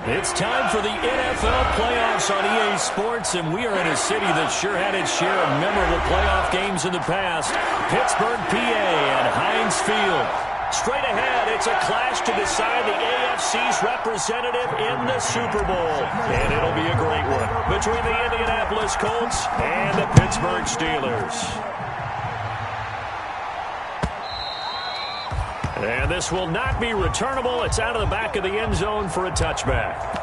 It's time for the NFL playoffs on EA Sports, and we are in a city that sure had its share of memorable playoff games in the past. Pittsburgh, PA at Heinz Field. Straight ahead, it's a clash to decide the AFC's representative in the Super Bowl. And it'll be a great one between the Indianapolis Colts and the Pittsburgh Steelers. And this will not be returnable. It's out of the back of the end zone for a touchback.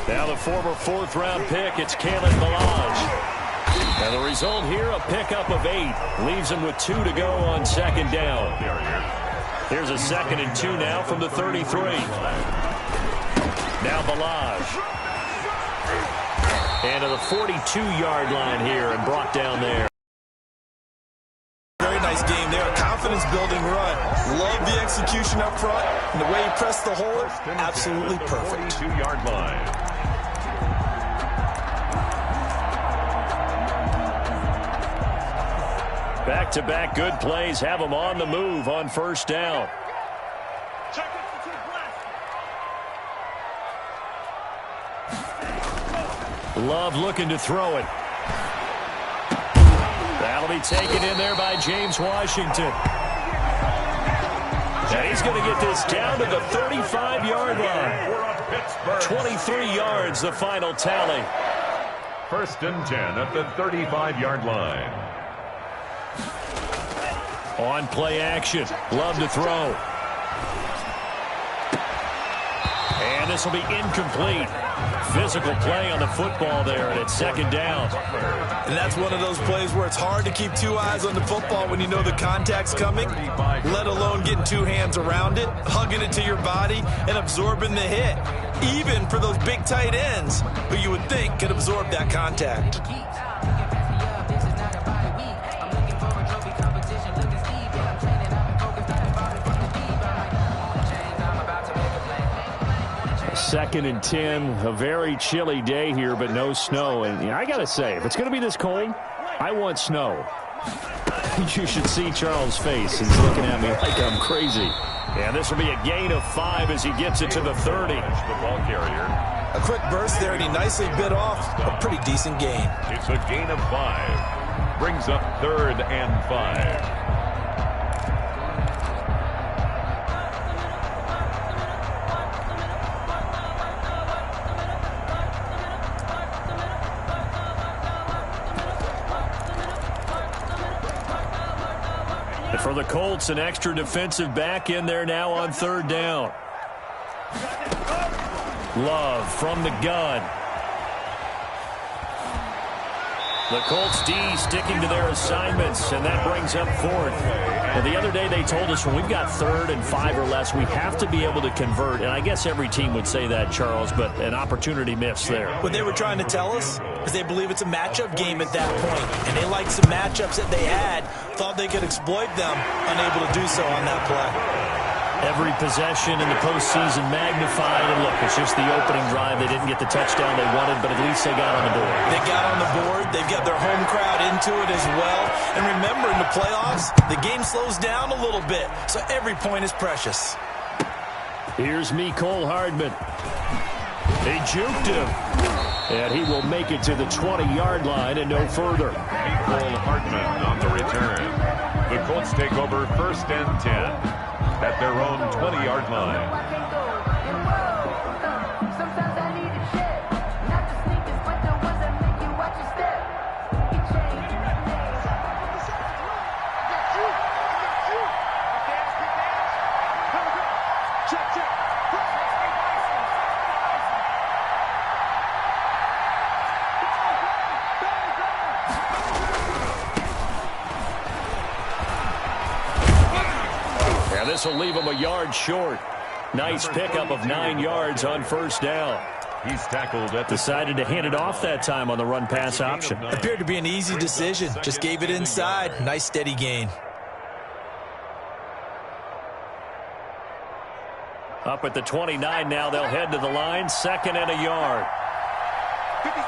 Now the former fourth-round pick, it's Kalen Ballage. And the result here, a pickup of 8. Leaves him with 2 to go on second down. Here's a 2nd and 2 now from the 33. Now Ballage. And to the 42-yard line here and brought down there. Very nice game there. Confidence-building run. Love the execution up front. And the way he pressed the hole, absolutely perfect. 42-yard line. Back-to-back good plays have them on the move on first down. Love looking to throw it. That'll be taken in there by James Washington. And he's going to get this down to the 35-yard line. 23 yards, the final tally. 1st and 10 at the 35-yard line. On play action. Love to throw. And this will be incomplete. Physical play on the football there, and it's 2nd down. And that's one of those plays where it's hard to keep 2 eyes on the football when you know the contact's coming, let alone getting 2 hands around it, hugging it to your body, and absorbing the hit. Even for those big tight ends, who you would think could absorb that contact. Second and 10, a very chilly day here, but no snow. And I got to say, if it's going to be this cold, I want snow. You should see Charles' face. He's looking at me like I'm crazy. And this will be a gain of 5 as he gets it to the 30. The ball carrier. A quick burst there, and he nicely bit off a pretty decent gain. It's a gain of 5. Brings up 3rd and 5. For the Colts, an extra defensive back in there now on 3rd down. Love from the gun. The Colts D sticking to their assignments, and that brings up 4th. Well, the other day they told us when we've got 3rd and 5 or less, we have to be able to convert. And I guess every team would say that, Charles, but an opportunity missed there. What they were trying to tell us is they believe it's a matchup game at that point, and they liked some matchups that they had, thought they could exploit them, unable to do so on that play. Every possession in the postseason magnified, and look, it's just the opening drive. They didn't get the touchdown they wanted, but at least they got on the board. They got on the board. They've got their home crowd into it as well. And remember, in the playoffs, the game slows down a little bit, so every point is precious. Here's Mecole Hardman. They juked him, and he will make it to the 20-yard line and no further. Mecole Hardman on the return. The Colts take over 1st and 10. At their own 20-yard line. Sometimes I need a check, not the sneakers, but the ones that make you watch your step. It changed. This will leave him a yard short. Nice pickup of 9 yards on first down. He's tackled at the Decided to hand it off that time on the run-pass option. Appeared to be an easy decision. Just gave it inside. Nice steady gain. Up at the 29 now, they'll head to the line, 2nd and a yard. 57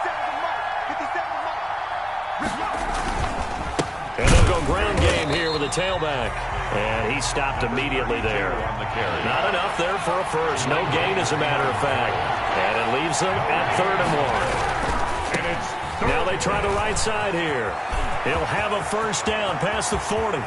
mark. 57 mark. And they'll go ground game here with a tailback. And he stopped immediately there. Not enough there for a first. No gain, as a matter of fact. And it leaves them at 3rd and 1. Now they try the right side here. He'll have a first down past the 40.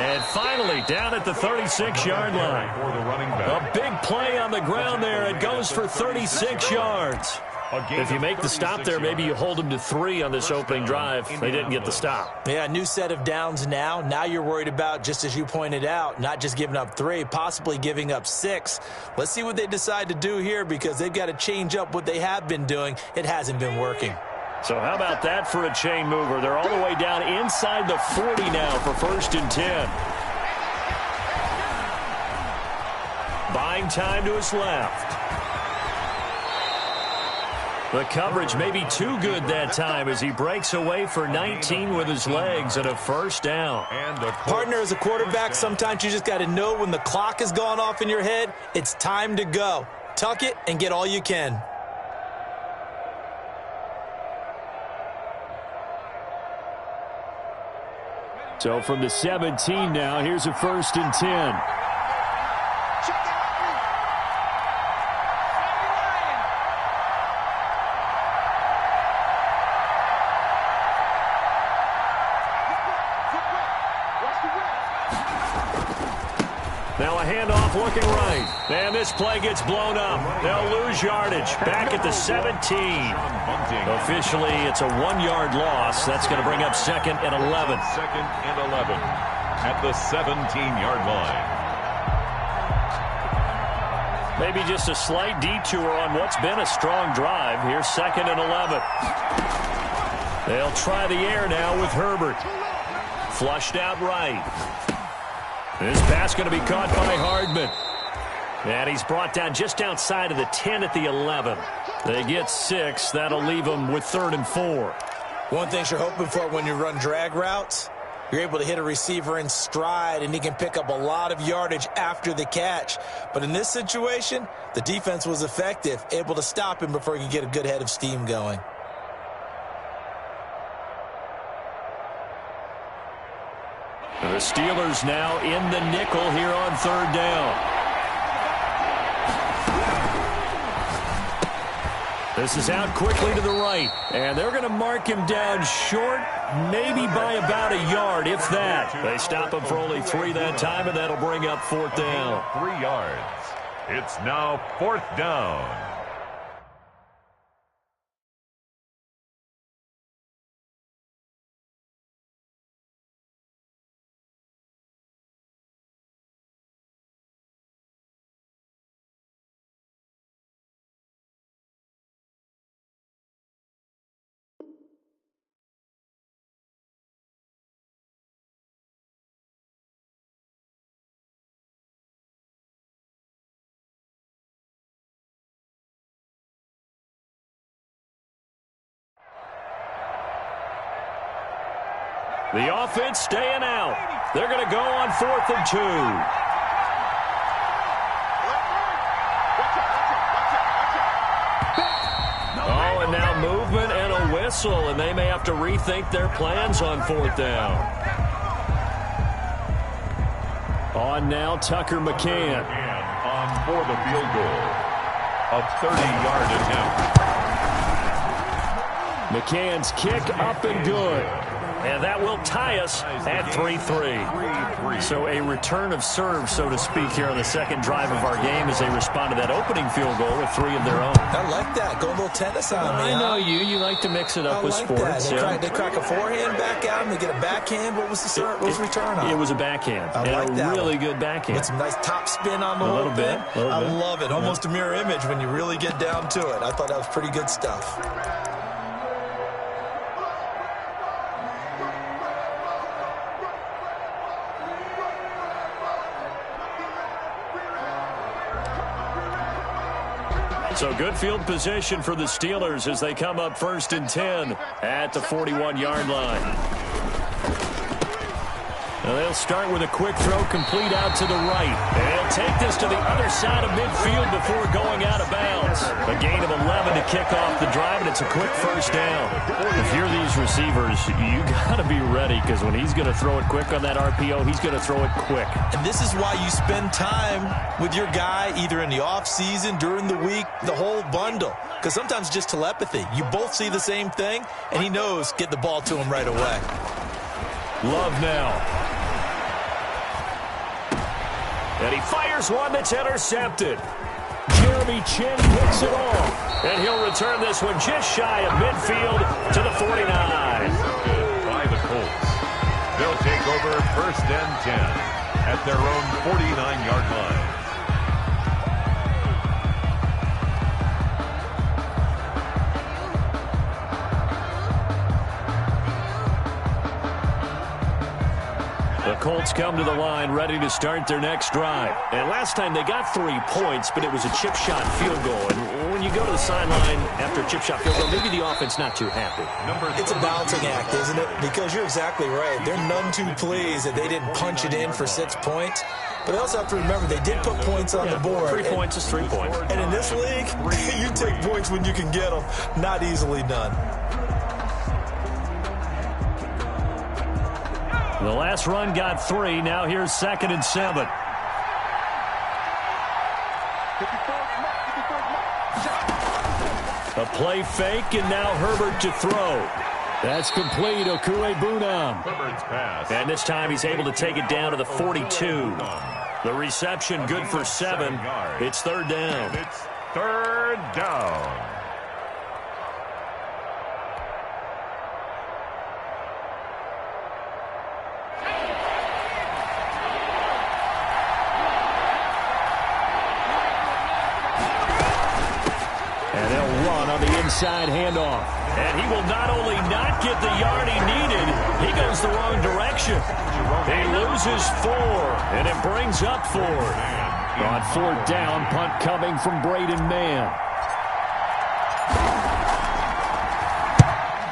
And finally, down at the 36-yard line. A big play on the ground there. It goes for 36 yards. If you make the stop there, maybe you hold them to 3 on this opening drive. They didn't get the stop. Yeah, new set of downs now. Now you're worried about, just as you pointed out, not just giving up 3, possibly giving up 6. Let's see what they decide to do here, because they've got to change up what they have been doing. It hasn't been working. So how about that for a chain mover? They're all the way down inside the 40 now for 1st and 10. Buying time to his left. The coverage may be too good that time as he breaks away for 19 with his legs and a first down. Partner, as a quarterback, sometimes you just got to know when the clock has gone off in your head, it's time to go. Tuck it and get all you can. So from the 17 now, here's a 1st and 10. Now a handoff looking right. And this play gets blown up. They'll lose yardage. Back at the 17. Officially, it's a 1-yard loss. That's going to bring up 2nd and 11. 2nd and 11 at the 17-yard line. Maybe just a slight detour on what's been a strong drive. Here's 2nd and 11. They'll try the air now with Herbert. Flushed out right. This pass going to be caught by Hardman. And he's brought down just outside of the 10 at the 11. They get 6. That'll leave them with 3rd and 4. One thing you're hoping for when you run drag routes, you're able to hit a receiver in stride, and he can pick up a lot of yardage after the catch. But in this situation, the defense was effective, able to stop him before he could get a good head of steam going. The Steelers now in the nickel here on 3rd down. This is out quickly to the right, and they're going to mark him down short, maybe by about a yard, if that. They stop him for only 3 that time, and that'll bring up 4th down. 3 yards. It's now 4th down. The offense staying out. They're going to go on 4th and 2. Oh, and now movement and a whistle, and they may have to rethink their plans on 4th down. On now, Tucker McCann. On for the field goal. A 30-yard attempt. McCann's kick up and good. And that will tie us at 3-3. So a return of serve, so to speak, here on the 2nd drive of our game as they respond to that opening field goal with 3 of their own. I like that. Go a little tennis on me. I know you. You like to mix it up with sports. They crack a forehand back out and they get a backhand. What was the return on? It was a backhand. I like that. Really good backhand. With some nice top spin on the little bit. I love it. Almost a mirror image when you really get down to it. I thought that was pretty good stuff. So good field position for the Steelers as they come up 1st and 10 at the 41-yard line. Now they'll start with a quick throw complete out to the right. And he'll take this to the other side of midfield before going out of bounds. A gain of 11 to kick off the drive, and it's a quick first down. If you're these receivers, you got to be ready because when he's going to throw it quick on that RPO, he's going to throw it quick. And this is why you spend time with your guy either in the offseason, during the week, the whole bundle. Because sometimes just telepathy. You both see the same thing, and he knows get the ball to him right away. Love now. And he fires one that's intercepted. Jeremy Chin picks it off. And he'll return this one just shy of midfield to the 49. By the Colts. They'll take over 1st and 10 at their own 49-yard line. The Colts come to the line ready to start their next drive. And last time they got 3 points, but it was a chip shot field goal. And when you go to the sideline after a chip shot field goal, maybe the offense not too happy. It's a balancing act, isn't it? Because you're exactly right. They're none too pleased that they didn't punch it in for 6 points. But they also have to remember they did put points on the board. 3 points is 3 points. And in this league, you take points when you can get them. Not easily done. The last run got 3. Now here's 2nd and 7. A play fake, and now Herbert to throw. That's complete. Okuegbunam. Herbert's pass. And this time he's able to take it down to the 42. The reception good for 7. It's 3rd down. And it's 3rd down. And they'll run on the inside handoff. And he will not only not get the yard he needed, he goes the wrong direction. He loses 4, and it brings up 4. On 4th down, punt coming from Braden Mann.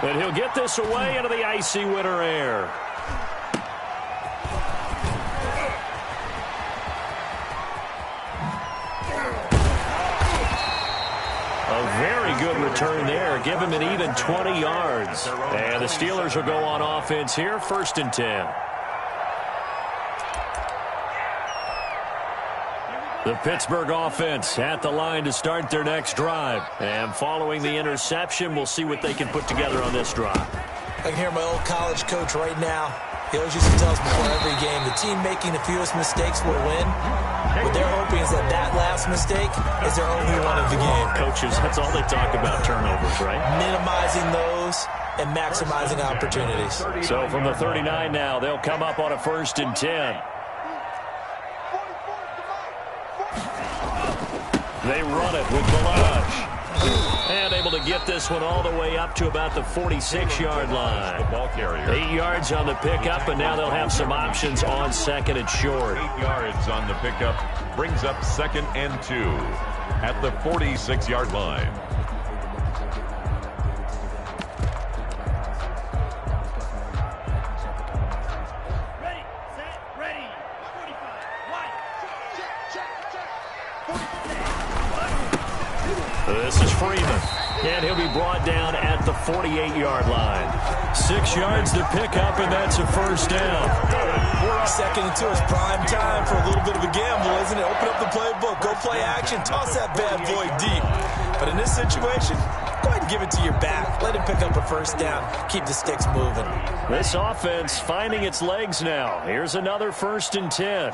And he'll get this away into the icy winter air. A very good return there. Give him an even 20 yards. And the Steelers will go on offense here, 1st and 10. The Pittsburgh offense at the line to start their next drive. And following the interception, we'll see what they can put together on this drive. I can hear my old college coach right now. He always used to tell us before every game, the team making the fewest mistakes will win. What they're hoping is that last mistake is their only one of the game. Coaches, that's all they talk about, turnovers, right? Minimizing those and maximizing opportunities. So from the 39 now, they'll come up on a 1st and 10. They run it with Balaj. And able to get this one all the way up to about the 46-yard line. The ball carrier. 8 yards on the pickup, and now they'll have some options on 2nd and short. 8 yards on the pickup brings up 2nd and 2 at the 46-yard line. Ready, set, ready. 45, white. This is Freeman. And he'll be brought down at the 48-yard line. 6 yards to pick up, and that's a 1st down. 2nd and 2 is prime time for a little bit of a gamble, isn't it? Open up the playbook, go play action, toss that bad boy deep. But in this situation, go ahead and give it to your back. Let him pick up a 1st down. Keep the sticks moving. This offense finding its legs now. Here's another 1st and 10.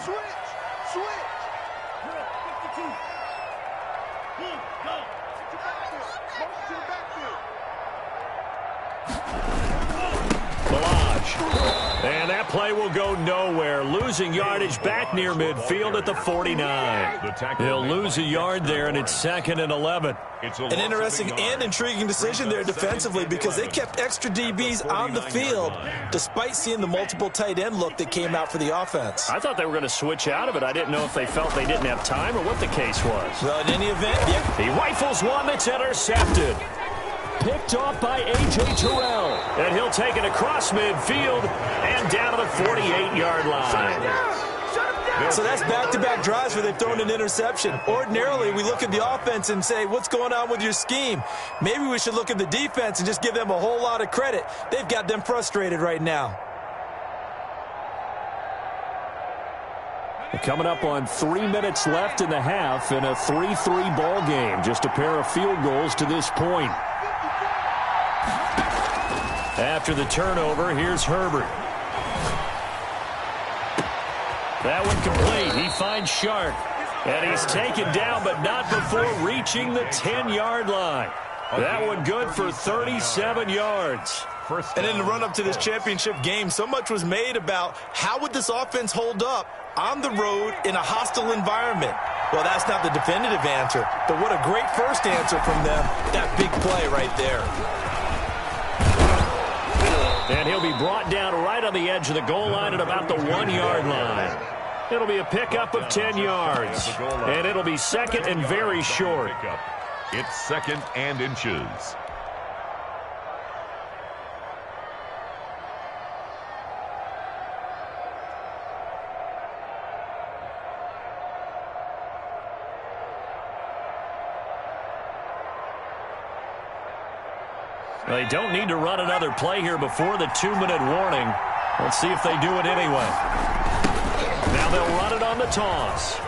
Balaj And that play will go nowhere, losing yardage back near midfield at the 49. He'll lose a yard there, and it's 2nd and 11. An interesting and intriguing decision there defensively because they kept extra DBs on the field despite seeing the multiple tight end look that came out for the offense. I thought they were going to switch out of it. I didn't know if they felt they didn't have time or what the case was. Well, in any event, yeah. He rifles one that's intercepted. Picked off by A.J. Terrell. And he'll take it across midfield and down to the 48-yard line. So that's back-to-back drives where they've thrown an interception. Ordinarily, we look at the offense and say, what's going on with your scheme? Maybe we should look at the defense and just give them a whole lot of credit. They've got them frustrated right now. Coming up on 3 minutes left in the half in a 3-3 ball game. Just a pair of field goals to this point. After the turnover, here's Herbert. That one complete. He finds Sharp. And he's taken down, but not before reaching the 10-yard line. That one good for 37 yards. And in the run-up to this championship game, so much was made about how would this offense hold up on the road in a hostile environment. Well, that's not the definitive answer, but what a great first answer from them. That big play right there. And he'll be brought down right on the edge of the goal line at about the 1-yard line. It'll be a pickup of 10 yards. And it'll be 2nd and very short. It's 2nd and inches. They don't need to run another play here before the 2-minute warning. Let's see if they do it anyway. Now they'll run it on the toss.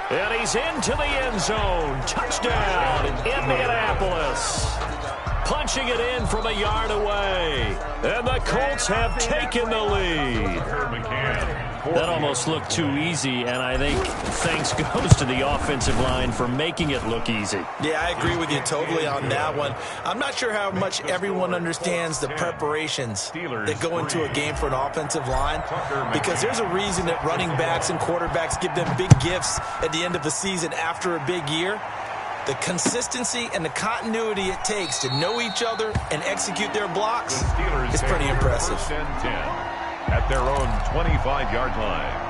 And he's into the end zone. Touchdown, Indianapolis. Punching it in from a yard away. And the Colts have taken the lead. That almost looked too easy, and I think thanks goes to the offensive line for making it look easy. Yeah, I agree with you totally on that one. I'm not sure how much everyone understands the preparations that go into a game for an offensive line, because there's a reason that running backs and quarterbacks give them big gifts at the end of the season after a big year. The consistency and the continuity it takes to know each other and execute their blocks is pretty impressive. At their own 25-yard line.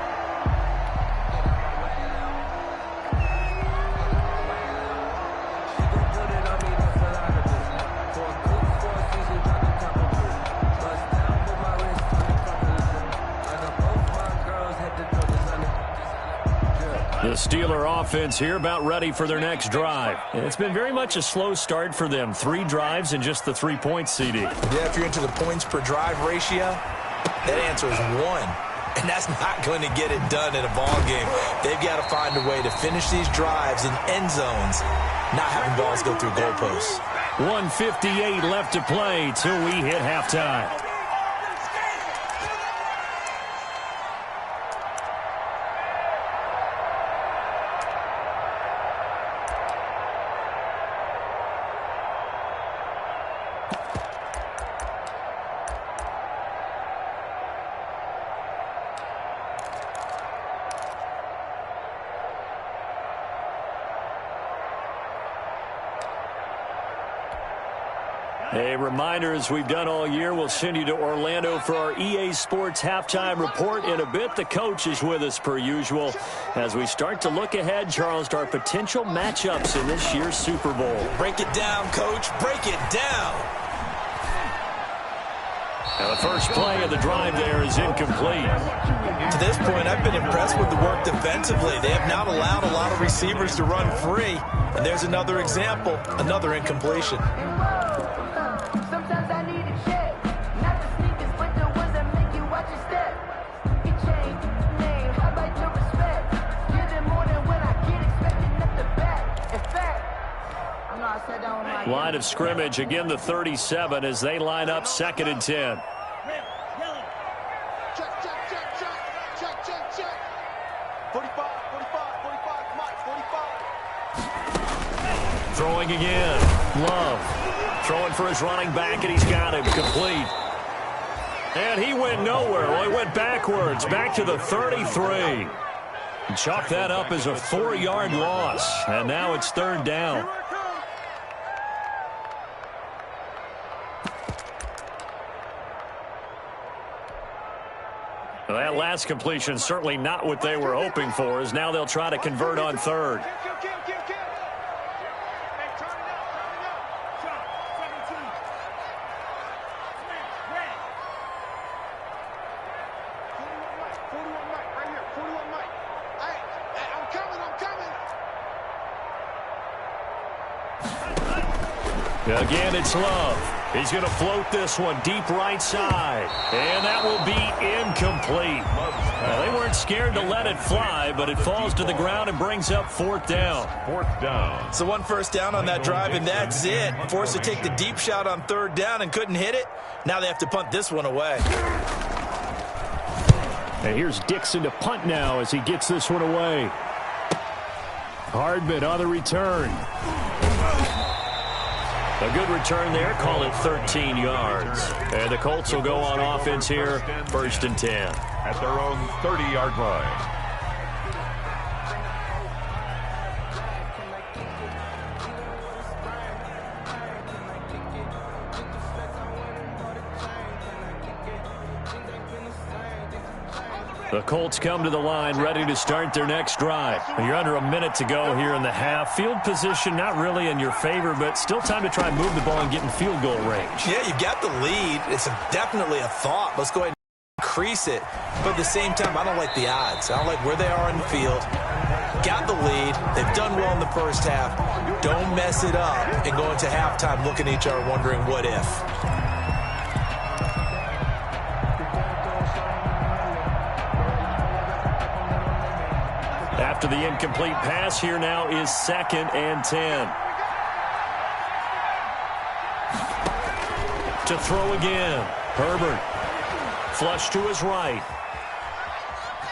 The Steeler offense here about ready for their next drive. And it's been very much a slow start for them. 3 drives and just the 3 points, CD. Yeah, if you're into the points per drive ratio, that answer is 1. And that's not going to get it done in a ball game. They've got to find a way to finish these drives in end zones, not having balls go through goalposts. 1:58 left to play till we hit halftime. A reminder, as we've done all year, we'll send you to Orlando for our EA Sports halftime report in a bit. The coach is with us per usual as we start to look ahead, Charles, to our potential matchups in this year's Super Bowl. Break it down, Coach. Break it down. Now the first play of the drive there is incomplete. To this point, I've been impressed with the work defensively. They have not allowed a lot of receivers to run free. And there's another example, another incompletion. Sometimes I need a check, not the sneakers, but the ones that make you watch your step. You change name, I like your respect. Give them more than when I get expecting at the back. In fact, I know I said that on my Line of scrimmage, again the 37 as they line up 2nd and 10. Yellow. Check, check, check, check, check, check, check. 45, 45, 45, come on, 45. Throwing again. Love. Throwing for his running back, and he's got him complete. And he went nowhere. Well, he went backwards, back to the 33. Chalk that up as a 4-yard loss. And now it's third down. Well, that last completion certainly not what they were hoping for, as now they'll try to convert on third. Again, it's Love. He's going to float this one deep right side. And that will be incomplete. Well, they weren't scared to let it fly, but it falls to the ground and brings up fourth down. Fourth down. So one first down on that drive, and that's it. Forced to take the deep shot on third down and couldn't hit it. Now they have to punt this one away. And here's Dixon to punt now as he gets this one away. Hardman on the return. A good return there. Call it 13 yards. And the Colts will go on offense here, first and 10. At their own 30-yard line. The Colts come to the line ready to start their next drive. You're under a minute to go here in the half. Field position not really in your favor, but still time to try and move the ball and get in field goal range. Yeah, you've got the lead. It's definitely a thought. Let's go ahead and increase it. But at the same time, I don't like the odds. I don't like where they are in the field. Got the lead. They've done well in the first half. Don't mess it up and go into halftime looking at each other wondering what if. After the incomplete pass, here now is second and 10. To throw again. Herbert. Flush to his right.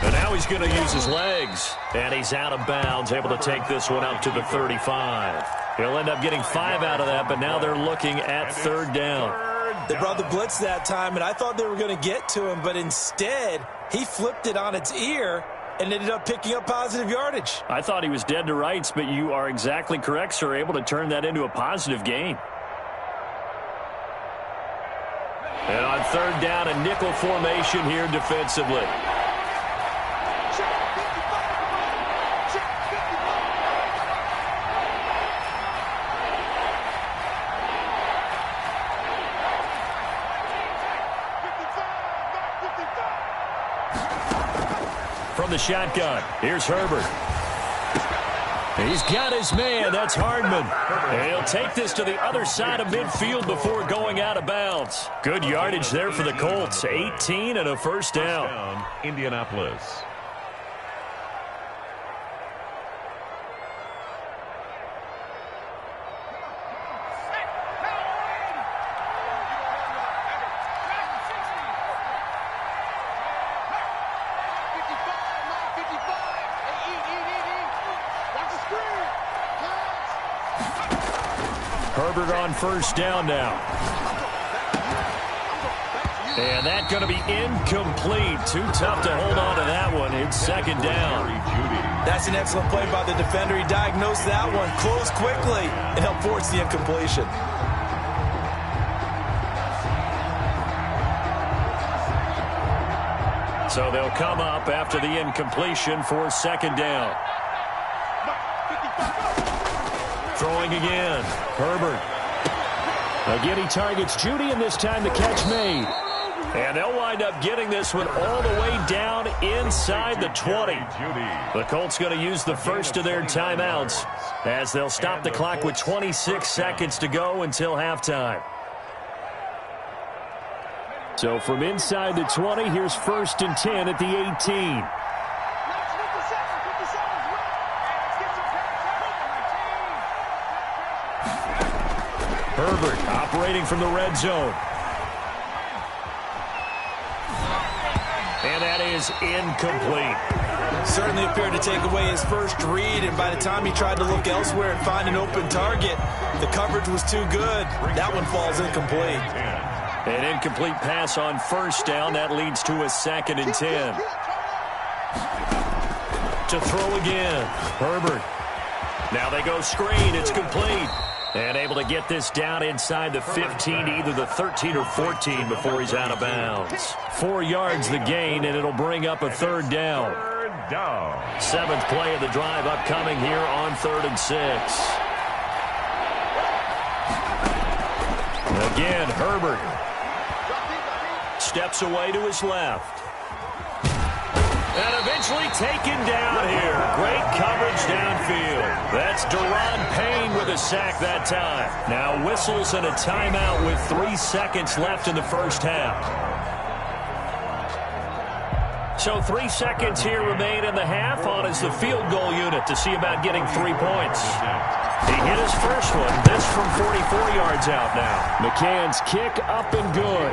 And now he's going to use his legs. And he's out of bounds, able to take this one up to the 35. He'll end up getting 5 out of that, but now they're looking at third down. They brought the blitz that time, and I thought they were going to get to him, but instead, he flipped it on its ear and ended up picking up positive yardage. I thought he was dead to rights, but you are exactly correct, sir. Able to turn that into a positive gain. And on third down, a nickel formation here defensively. From the shotgun, here's Herbert. He's got his man. That's Hardman. And he'll take this to the other side of midfield before going out of bounds. Good yardage there for the Colts. 18 and a first down. Indianapolis. Herbert on first down now. And that's going to be incomplete. Too tough to hold on to that one. It's second down. That's an excellent play by the defender. He diagnosed that one, closed quickly, and helped force the incompletion. So they'll come up after the incompletion for second down. Throwing again. Herbert. Again, he targets Judy, and this time the catch made. And they'll wind up getting this one all the way down inside the 20. The Colts going to use the first of their timeouts as they'll stop the clock with 26 seconds to go until halftime. So from inside the 20, here's first and 10 at the 18. Herbert operating from the red zone. And that is incomplete. Certainly appeared to take away his first read, and by the time he tried to look elsewhere and find an open target, the coverage was too good. That one falls incomplete. An incomplete pass on first down. That leads to a 2nd and 10. To throw again. Herbert. Now they go screen. It's complete. And able to get this down inside the 15, either the 13 or 14 before he's out of bounds. 4 yards the gain, and it'll bring up a 3rd down. 7th play of the drive upcoming here on 3rd and 6. Again, Herbert steps away to his left. And eventually taken down here. Great coverage downfield. That's Deron Payne with a sack that time. Now whistles and a timeout with 3 seconds left in the first half. So 3 seconds here remain in the half on as the field goal unit to see about getting 3 points. He hit his first one. This from 44 yards out now. McCann's kick up and good.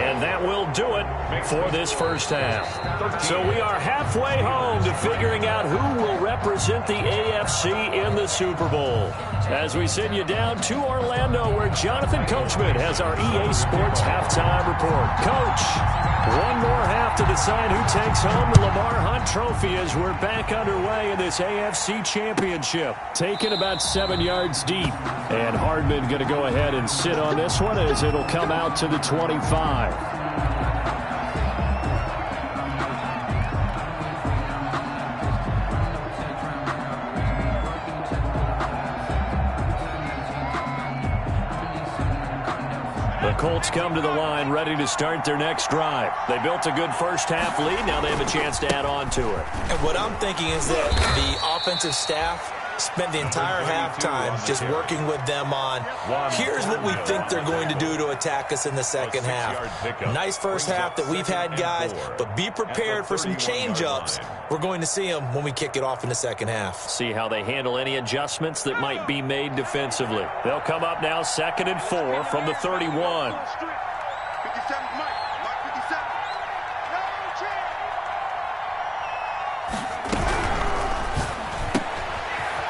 And that will do it for this first half. So we are halfway home to figuring out who will represent the AFC in the Super Bowl. As we send you down to Orlando, where Jonathan Coachman has our EA Sports halftime report. Coach, one more half to decide who takes home the Lamar Hunt Trophy as we're back underway in this AFC Championship. Taken about 7 yards deep. And Hardman going to go ahead and sit on this one as it'll come out to the 25. The Colts come to the line ready to start their next drive. They built a good first half lead. Now they have a chance to add on to it. And what I'm thinking is that the offensive staff spent the entire halftime just working with them on, here's what we think they're going to do to attack us in the second half. Nice first half that we've had, guys, but be prepared for some change-ups. We're going to see them when we kick it off in the second half. See how they handle any adjustments that might be made defensively. They'll come up now 2nd and 4 from the 31. 57, Mike 57.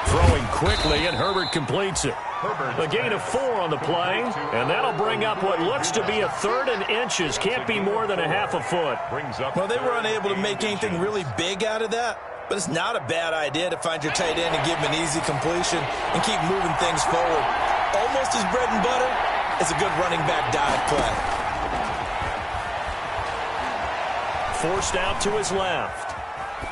Throwing quickly, and Herbert completes it. A gain of 4 on the play, and that'll bring up what looks to be a 3rd and inches. Can't be more than a half a foot. Well, they were unable to make anything really big out of that, but it's not a bad idea to find your tight end and give him an easy completion and keep moving things forward. Almost his bread and butter is a good running back dive play. Forced out to his left.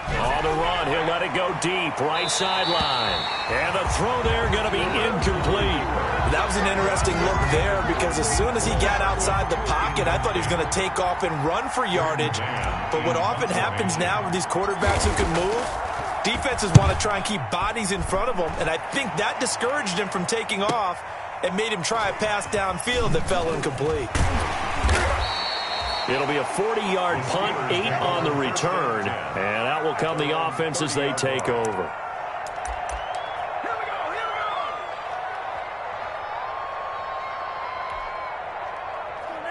On the run, he'll let it go deep, right sideline. And the throw there going to be incomplete. That was an interesting look there because as soon as he got outside the pocket, I thought he was going to take off and run for yardage. But what often happens now with these quarterbacks who can move, defenses want to try and keep bodies in front of them, and I think that discouraged him from taking off and made him try a pass downfield that fell incomplete. It'll be a 40-yard punt, 8 on the return, and out will come the offense as they take over.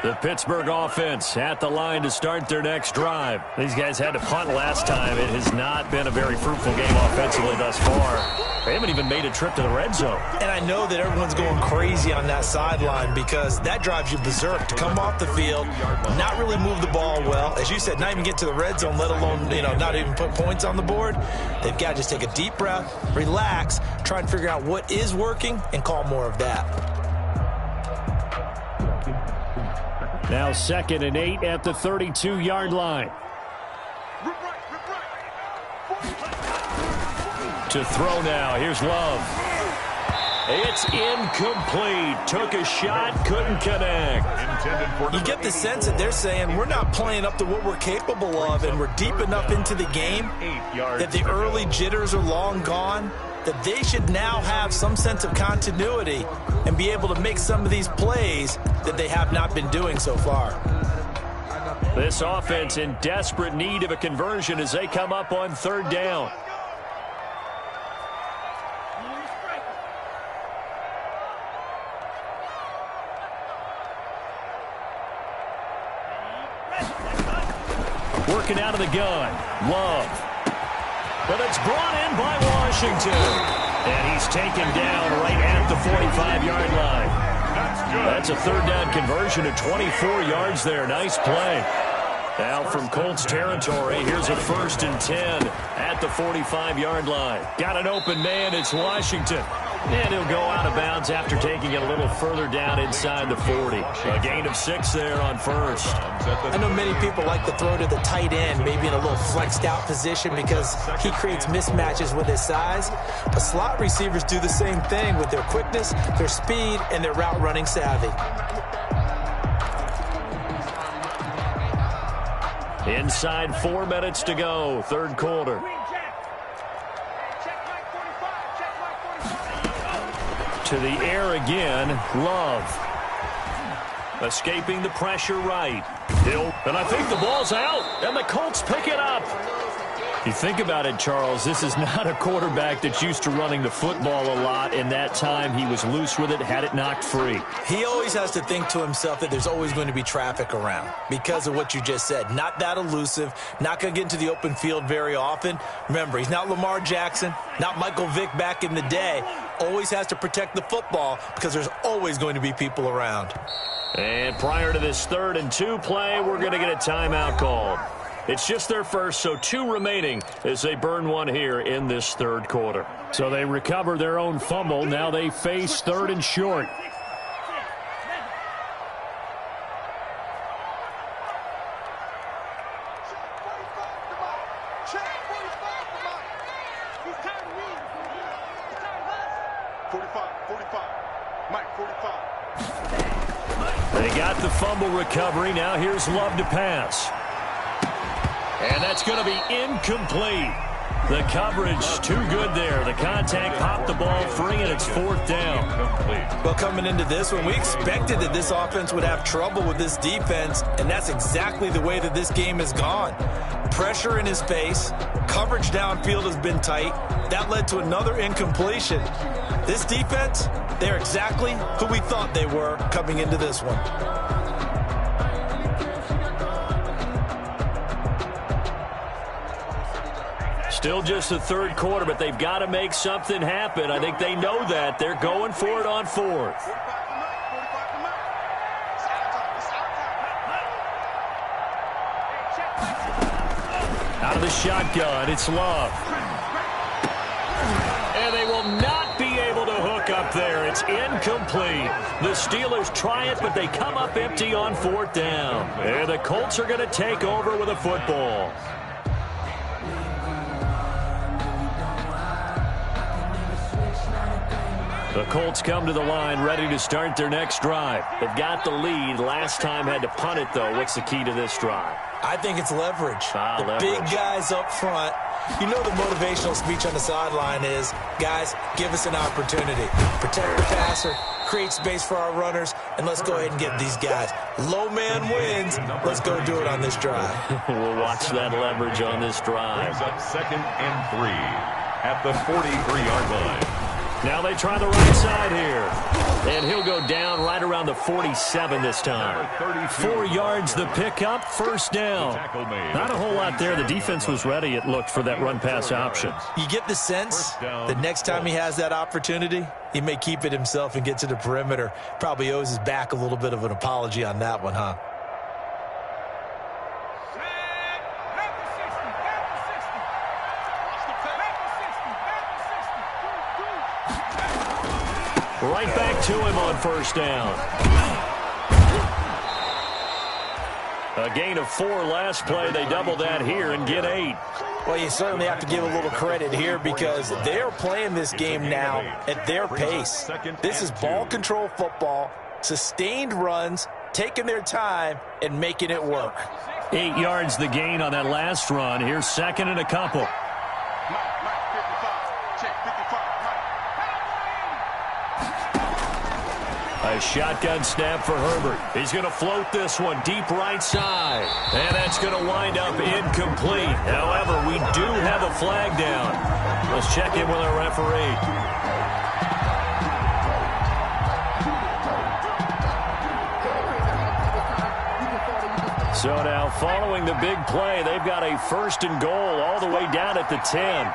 The Pittsburgh offense at the line to start their next drive. These guys had to punt last time. It has not been a very fruitful game offensively thus far. They haven't even made a trip to the red zone. And I know that everyone's going crazy on that sideline because that drives you berserk to come off the field, not really move the ball well. As you said, not even get to the red zone, let alone, not even put points on the board. They've got to just take a deep breath, relax, try and figure out what is working and call more of that. Now 2nd and 8 at the 32-yard line. To throw now. Here's Love. It's incomplete. Took a shot, couldn't connect. You get the sense that they're saying we're not playing up to what we're capable of, and we're deep enough into the game that the early jitters are long gone, that they should now have some sense of continuity and be able to make some of these plays that they have not been doing so far. This offense in desperate need of a conversion as they come up on 3rd down. Working out of the gun. Love. But it's brought in by Washington. And he's taken down right at the 45-yard line. That's a third down conversion to 24 yards there. Nice play. Now from Colts territory, here's a 1st and 10 at the 45-yard line. Got an open man. It's Washington. And he'll go out of bounds after taking it a little further down inside the 40. A gain of 6 there on 1st. I know many people like to throw to the tight end, maybe in a little flexed out position because he creates mismatches with his size. But slot receivers do the same thing with their quickness, their speed, and their route running savvy. Inside 4 minutes to go, third quarter. To the air again, Love. Escaping the pressure right. And I think the ball's out, and the Colts pick it up. You think about it, Charles, this is not a quarterback that's used to running the football a lot. In that time, he was loose with it, had it knocked free. He always has to think to himself that there's always going to be traffic around because of what you just said. Not that elusive, not going to get into the open field very often. Remember, he's not Lamar Jackson, not Michael Vick back in the day. Always has to protect the football because there's always going to be people around. And prior to this 3rd and 2 play, we're going to get a timeout called. It's just their first, so 2 remaining as they burn one here in this third quarter. So they recover their own fumble. Now they face 3rd and short. They got the fumble recovery. Now here's Love to pass. And that's going to be incomplete. The coverage too good there. The contact popped the ball free, and it's 4th down. Well, coming into this one, we expected that this offense would have trouble with this defense, and that's exactly the way that this game has gone. Pressure in his face. Coverage downfield has been tight. That led to another incompletion. This defense, they're exactly who we thought they were coming into this one. Still just the third quarter, but they've got to make something happen. I think they know that. They're going for it on 4th. Out of the shotgun, it's Love. And they will not be able to hook up there. It's incomplete. The Steelers try it, but they come up empty on 4th down. And the Colts are going to take over with a football. The Colts come to the line ready to start their next drive. They've got the lead. Last time had to punt it, though. What's the key to this drive? I think it's leverage. The big guys up front. You know the motivational speech on the sideline is, guys, give us an opportunity. Protect the passer, create space for our runners, and let's go ahead and get these guys. Low man wins. Let's go do it on this drive. We'll watch that leverage on this drive. Brings up 2nd and 3 at the 43-yard line. Now they try the right side here. And he'll go down right around the 47 this time. 4 yards the pickup, 1st down. Not a whole lot there. The defense was ready, it looked, for that run-pass option. You get the sense that next time he has that opportunity, he may keep it himself and get to the perimeter. Probably owes his back a little bit of an apology on that one, huh? Right back to him on 1st down. A gain of 4 last play. They double that here and get 8. Well, you certainly have to give a little credit here because they're playing this game now at their pace. This is ball control football, sustained runs, taking their time, and making it work. 8 yards the gain on that last run. Here's 2nd and a couple. A shotgun snap for Herbert. He's going to float this one deep right side. And that's going to wind up incomplete. However, we do have a flag down. Let's check in with our referee. So now, following the big play, they've got a 1st and goal all the way down at the 10.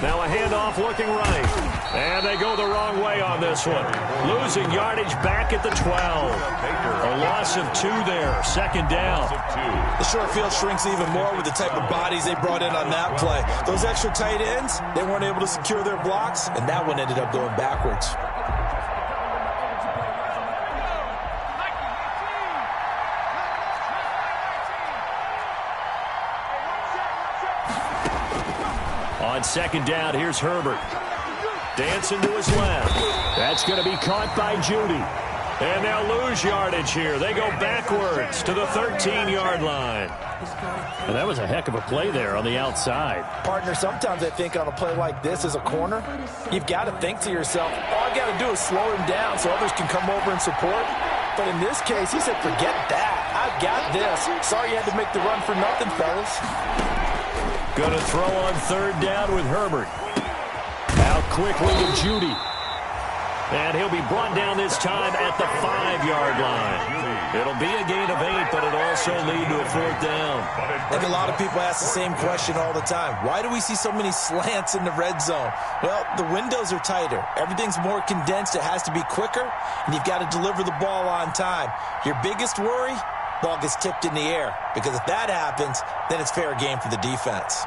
Now a handoff looking right. And they go the wrong way on this one. Losing yardage back at the 12. A loss of 2 there. Second down. The short field shrinks even more with the type of bodies they brought in on that play. Those extra tight ends, they weren't able to secure their blocks, and that one ended up going backwards. On second down, here's Herbert. Dancing to his left. That's going to be caught by Judy. And they'll lose yardage here. They go backwards to the 13-yard line. And that was a heck of a play there on the outside. Partner, sometimes I think on a play like this as a corner, you've got to think to yourself, all I got to do is slow him down so others can come over and support. But in this case, he said, forget that. I've got this. Sorry you had to make the run for nothing, fellas. Going to throw on third down with Herbert. Out quickly to Judy. And he'll be brought down this time at the 5-yard line. It'll be a gain of 8, but it'll also lead to a fourth down. I think a lot of people ask the same question all the time. Why do we see so many slants in the red zone? Well, the windows are tighter. Everything's more condensed. It has to be quicker, and you've got to deliver the ball on time. Your biggest worry? Ball gets tipped in the air, because if that happens, then it's fair game for the defense.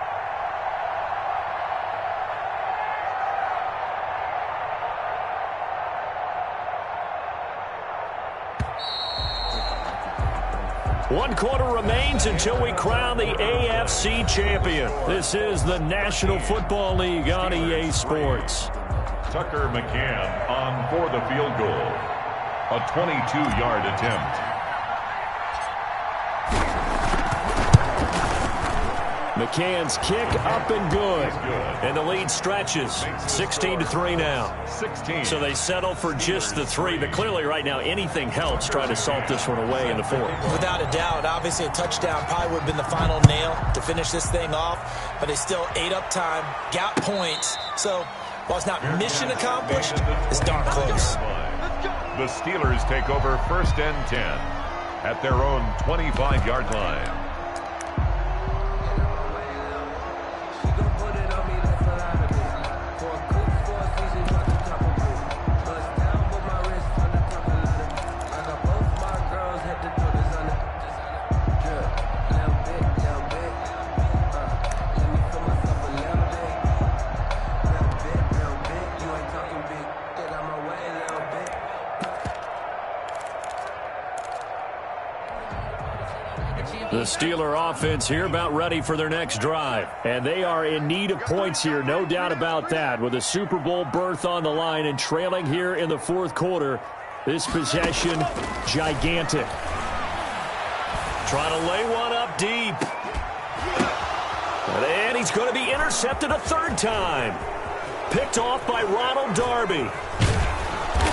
One quarter remains until we crown the AFC champion. This is the National Football League on EA Sports. Tucker McCann on for the field goal. A 22-yard attempt. McCann's kick up and good. And the lead stretches. 16-3 now. 16. So they settle for just the 3. But clearly right now anything helps trying to salt this one away in the fourth. Without a doubt, obviously a touchdown probably would have been the final nail to finish this thing off. But they still ate up time, got points. So while it's not mission accomplished, it's darn close. The Steelers take over first and 10 at their own 25-yard line. The Steeler offense here about ready for their next drive. And they are in need of points here, no doubt about that. With a Super Bowl berth on the line and trailing here in the fourth quarter, this possession, gigantic. Trying to lay one up deep. And he's going to be intercepted a third time. Picked off by Ronald Darby.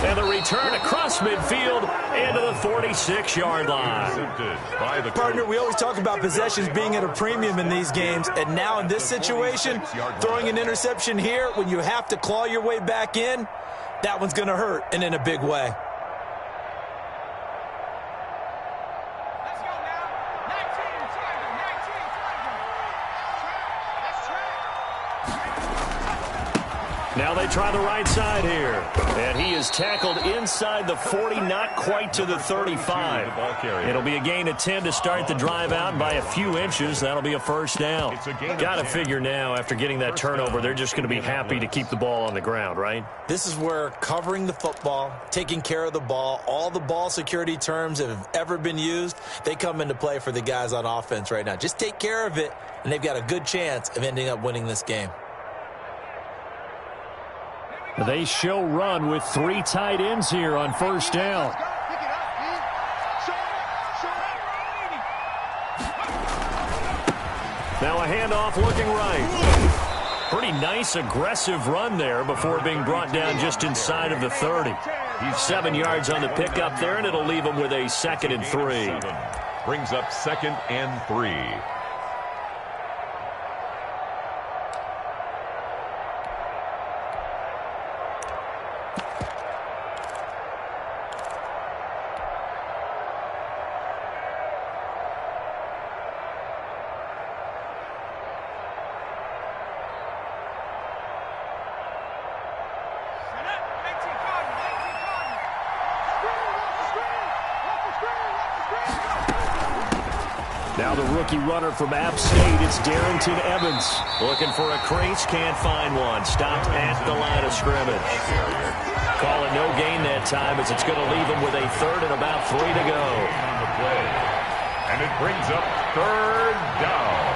And the return across midfield into the 46-yard line. Partner, we always talk about possessions being at a premium in these games, and now in this situation, throwing an interception here when you have to claw your way back in, that one's going to hurt, and in a big way. Now they try the right side here. And he is tackled inside the 40, not quite to the 35. It'll be a gain of 10 to start the drive out by a few inches. That'll be a first down. Got to figure now, after getting that turnover, they're just going to be happy to keep the ball on the ground, right? This is where covering the football, taking care of the ball, all the ball security terms that have ever been used, they come into play for the guys on offense right now. Just take care of it, and they've got a good chance of ending up winning this game. They show run with 3 tight ends here on first down. Now a handoff looking right. Pretty nice aggressive run there before being brought down just inside of the 30. He's 7 yards on the pickup there, and it'll leave him with a 2nd and 3. Brings up 2nd and 3. Now the rookie runner from App State, it's Darrington Evans. Looking for a crease, can't find one. Stopped at the line of scrimmage. Calling no gain that time as it's going to leave him with a third and about 3 to go. On the play. And it brings up third down.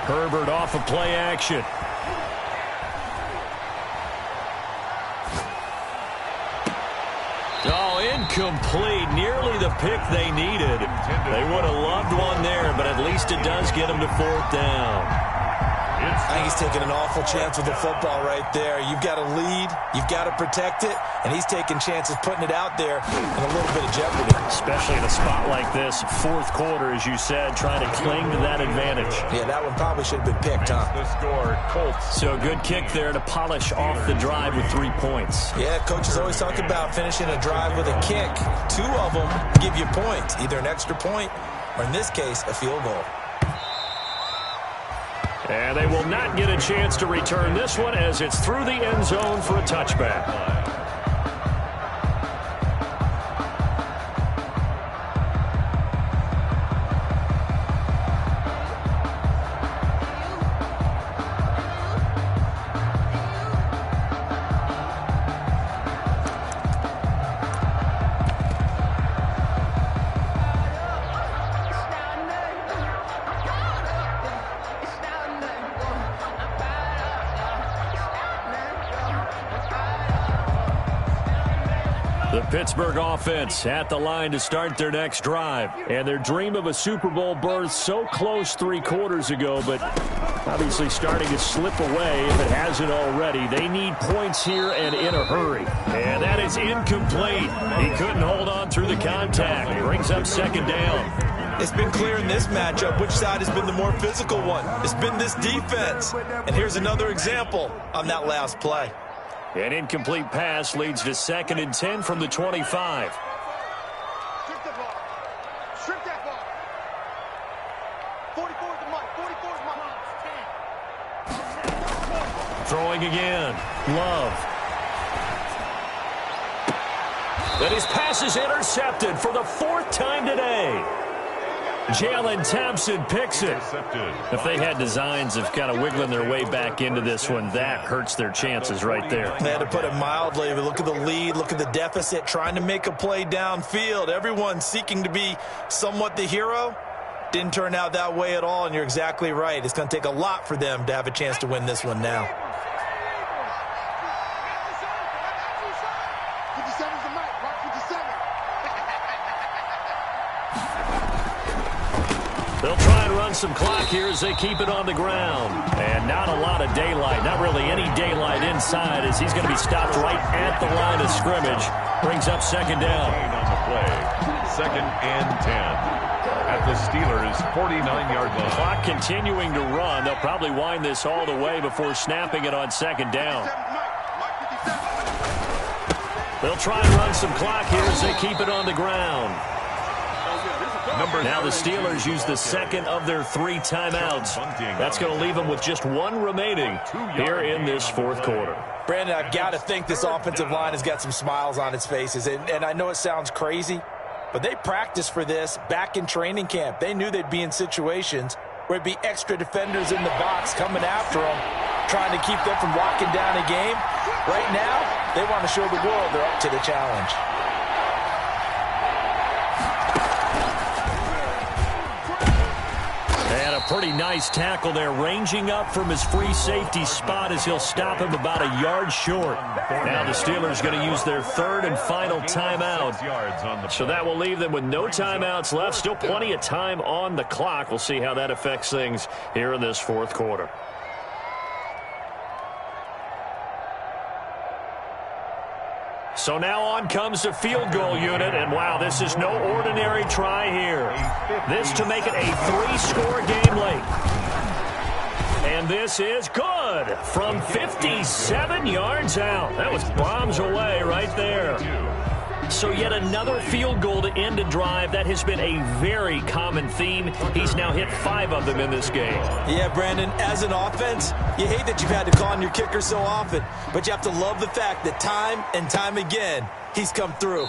Herbert off of play action. Oh, incomplete. Nearly the pick they needed. They would have loved one there, but at least it does get them to 4th down. I think he's taking an awful chance with the football right there. You've got to lead, you've got to protect it, and he's taking chances putting it out there in a little bit of jeopardy. Especially in a spot like this, 4th quarter, as you said, trying to cling to that advantage. Yeah, that one probably should have been picked, huh? The score, Colts. So a good kick there to polish off the drive with 3 points. Yeah, coaches always talk about finishing a drive with a kick. 2 of them give you points, either an extra point or, in this case, a field goal. And they will not get a chance to return this one as it's through the end zone for a touchback. The Pittsburgh offense at the line to start their next drive. And their dream of a Super Bowl berth so close 3 quarters ago, but obviously starting to slip away if it hasn't already. They need points here and in a hurry. And that is incomplete. He couldn't hold on through the contact. Brings up 2nd down. It's been clear in this matchup which side has been the more physical one. It's been this defense. And here's another example on that last play. An incomplete pass leads to 2nd and 10 from the 25. Strip that ball. Strip that ball. 44 is the mark. 44 is mark. Throwing again. Love. Then his pass is intercepted for the 4th time today. Jalen Thompson picks it. If they had designs of kind of wiggling their way back into this one, that hurts their chances right there. They had to put it mildly, but look at the lead, look at the deficit, trying to make a play downfield. Everyone seeking to be somewhat the hero. Didn't turn out that way at all, and you're exactly right. It's going to take a lot for them to have a chance to win this one now. 57 is the mark. Mark 57. They'll try and run some clock here as they keep it on the ground. And not a lot of daylight, not really any daylight inside as he's going to be stopped right at the line of scrimmage. Brings up 2nd down. On the play, 2nd and 10 at the Steelers' 49-yard line. Clock continuing to run. They'll probably wind this all the way before snapping it on 2nd down. They'll try and run some clock here as they keep it on the ground. Now the Steelers use the 2nd of their 3 timeouts. That's going to leave them with just 1 remaining here in this 4th quarter. Brandon, I've got to think this offensive line has got some smiles on its faces. And I know it sounds crazy, but they practiced for this back in training camp. They knew they'd be in situations where it'd be extra defenders in the box coming after them, trying to keep them from locking down a game. Right now, they want to show the world they're up to the challenge. Pretty nice tackle there, ranging up from his free safety spot as he'll stop him about a yard short. Now the Steelers going to use their 3rd and final timeout. So that will leave them with no timeouts left. Still plenty of time on the clock. We'll see how that affects things here in this 4th quarter. So now on comes the field goal unit, and wow, this is no ordinary try here. This to make it a 3-score game late. And this is good from 57 yards out. That was bombs away right there. So yet another field goal to end a drive. That has been a very common theme. He's now hit 5 of them in this game. Yeah, Brandon, as an offense, you hate that you've had to call on your kicker so often, but you have to love the fact that time and time again, he's come through.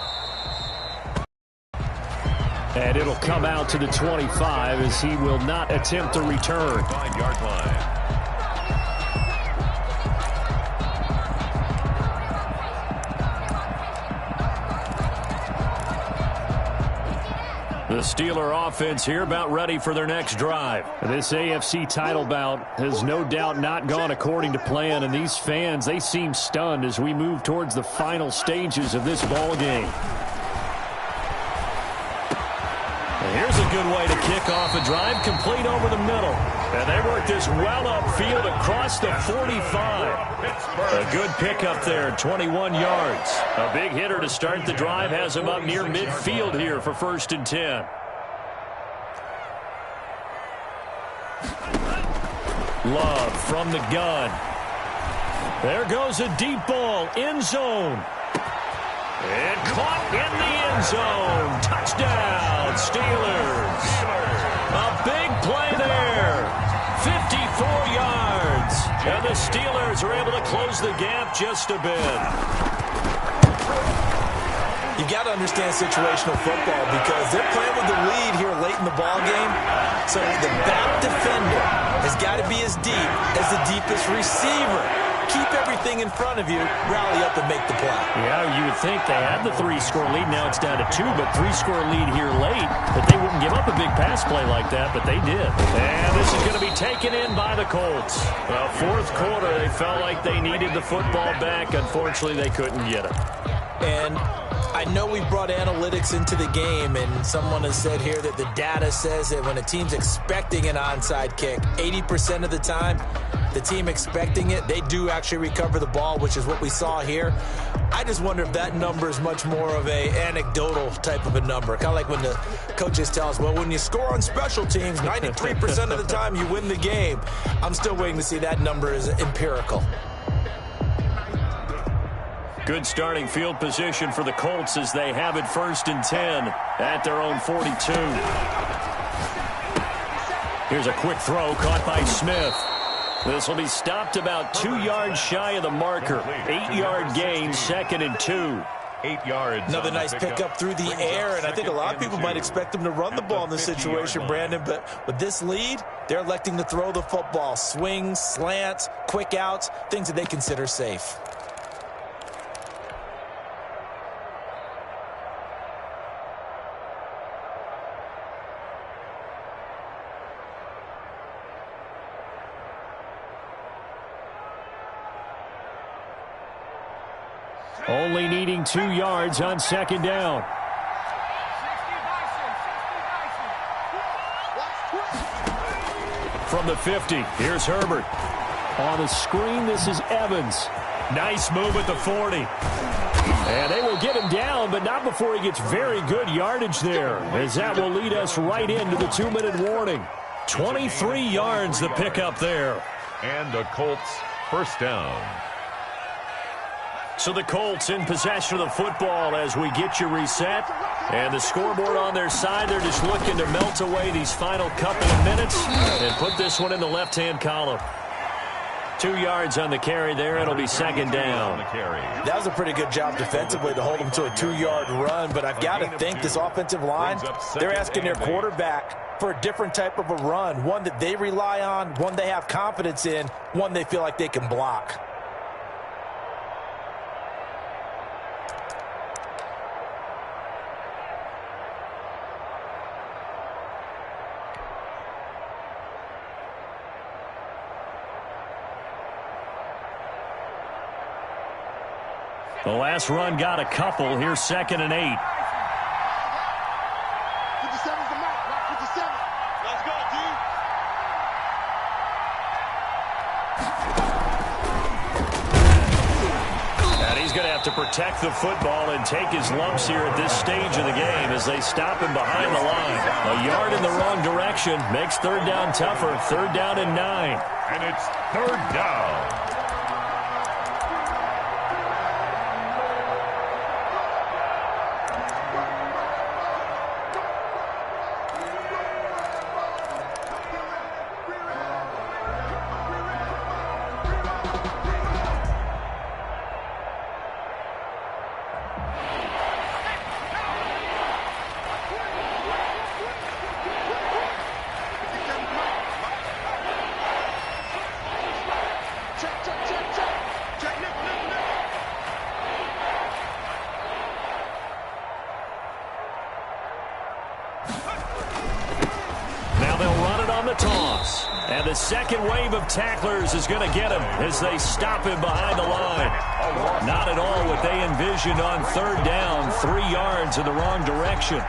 And it'll come out to the 25 as he will not attempt to return. 5-yard line. The Steeler offense here about ready for their next drive. This AFC title bout has no doubt not gone according to plan, and these fans, they seem stunned as we move towards the final stages of this ball game. And here's a good way to kick off a drive, complete over the middle. And they work this well upfield across the 45. A good pickup there, 21 yards. A big hitter to start the drive has him up near midfield here for 1st and 10. Love from the gun. There goes a deep ball, end zone. And caught in the end zone. Touchdown, Steelers. A big play there. 54 yards. And the Steelers are able to close the gap just a bit. You got to understand situational football because they're playing with the lead here late in the ball game. So the back defender has got to be as deep as the deepest receiver. Keep everything in front of you, rally up and make the play. Yeah, you would think they had the 3-score lead. Now it's down to 2, but 3-score lead here late. But they wouldn't give up a big pass play like that, but they did. And this is going to be taken in by the Colts. Well, 4th quarter, they felt like they needed the football back. Unfortunately, they couldn't get it. And I know we brought analytics into the game, and someone has said here that the data says that when a team's expecting an onside kick, 80% of the time, the team expecting it, they do actually recover the ball, which is what we saw here. I just wonder if that number is much more of a anecdotal type of a number. Kind of like when the coaches tell us, well, when you score on special teams, 93% of the time you win the game. I'm still waiting to see that number is empirical. Good starting field position for the Colts as they have it 1st and 10 at their own 42. Here's a quick throw caught by Smith. This will be stopped about 2 yards shy of the marker. 8-yard gain, 2nd and 2. 8 yards. Another nice pickup through the air, and I think a lot of people might expect them to run the ball in this situation, Brandon, but with this lead, they're electing to throw the football. Swings, slants, quick outs, things that they consider safe. Only needing 2 yards on 2nd down. From the 50, here's Herbert. On the screen, this is Evans. Nice move at the 40. And they will get him down, but not before he gets very good yardage there, as that will lead us right into the 2-minute warning. 23 yards the pickup there. And the Colts 1st down. So the Colts in possession of the football as we get you reset. And the scoreboard on their side, they're just looking to melt away these final couple of minutes and put this one in the left-hand column. 2 yards on the carry there. It'll be 2nd down. That was a pretty good job defensively to hold them to a 2-yard run, but I've got to think this offensive line, they're asking their quarterback for a different type of a run, one that they rely on, one they have confidence in, one they feel like they can block. The last run got a couple. Here's 2nd and 8. 57's the mark. Rock 57. Let's go, D. And he's going to have to protect the football and take his lumps here at this stage of the game as they stop him behind the line. A yard in the wrong direction makes 3rd down tougher. 3rd down and 9. And it's 3rd down. the toss. And the second wave of tacklers is going to get him as they stop him behind the line. Not at all what they envisioned on third down, 3 yards in the wrong direction.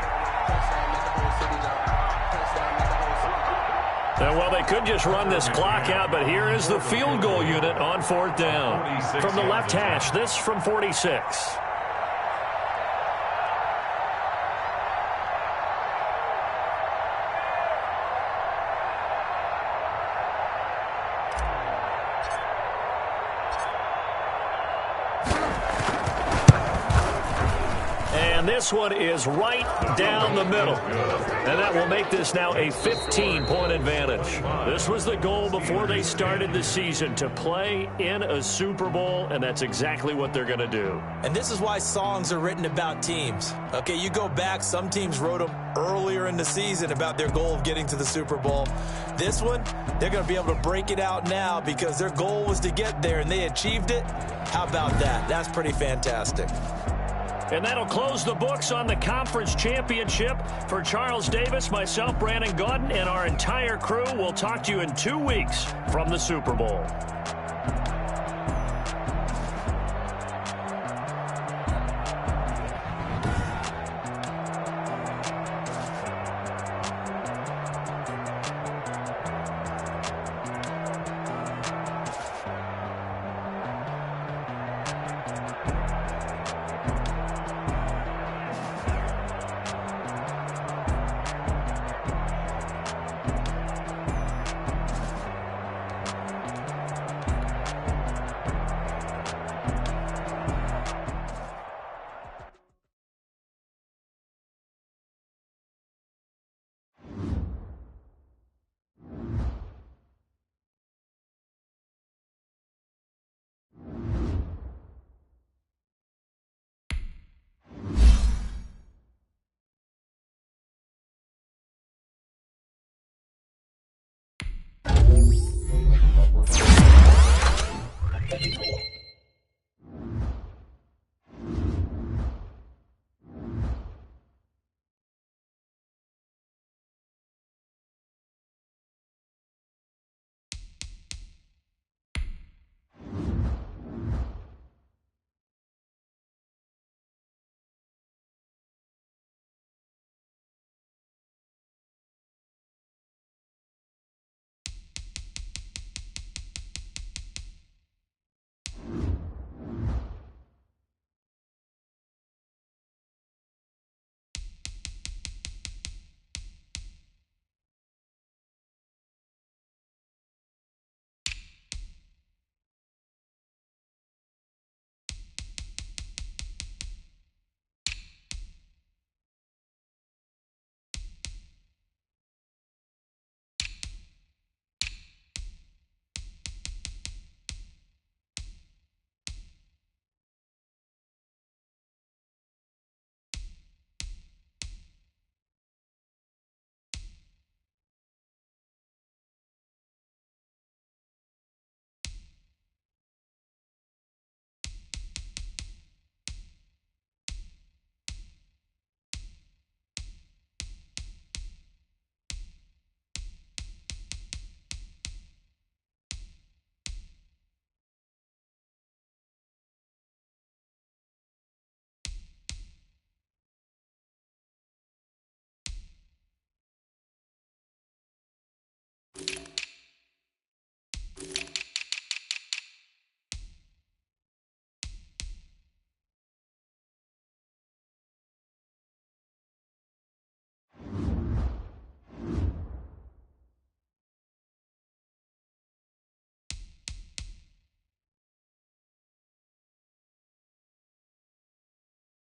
Well, they could just run this clock out, but here is the field goal unit on fourth down. From the left hash, this from 46. This one is right down the middle. And that will make this now a 15-point advantage. This was the goal before they started the season, to play in a Super Bowl, and that's exactly what they're going to do. And this is why songs are written about teams. Okay, you go back, some teams wrote them earlier in the season about their goal of getting to the Super Bowl. This one, they're going to be able to break it out now because their goal was to get there, and they achieved it. How about that? That's pretty fantastic. And that'll close the books on the conference championship. For Charles Davis, myself, Brandon Gaudin, and our entire crew, we'll talk to you in 2 weeks from the Super Bowl.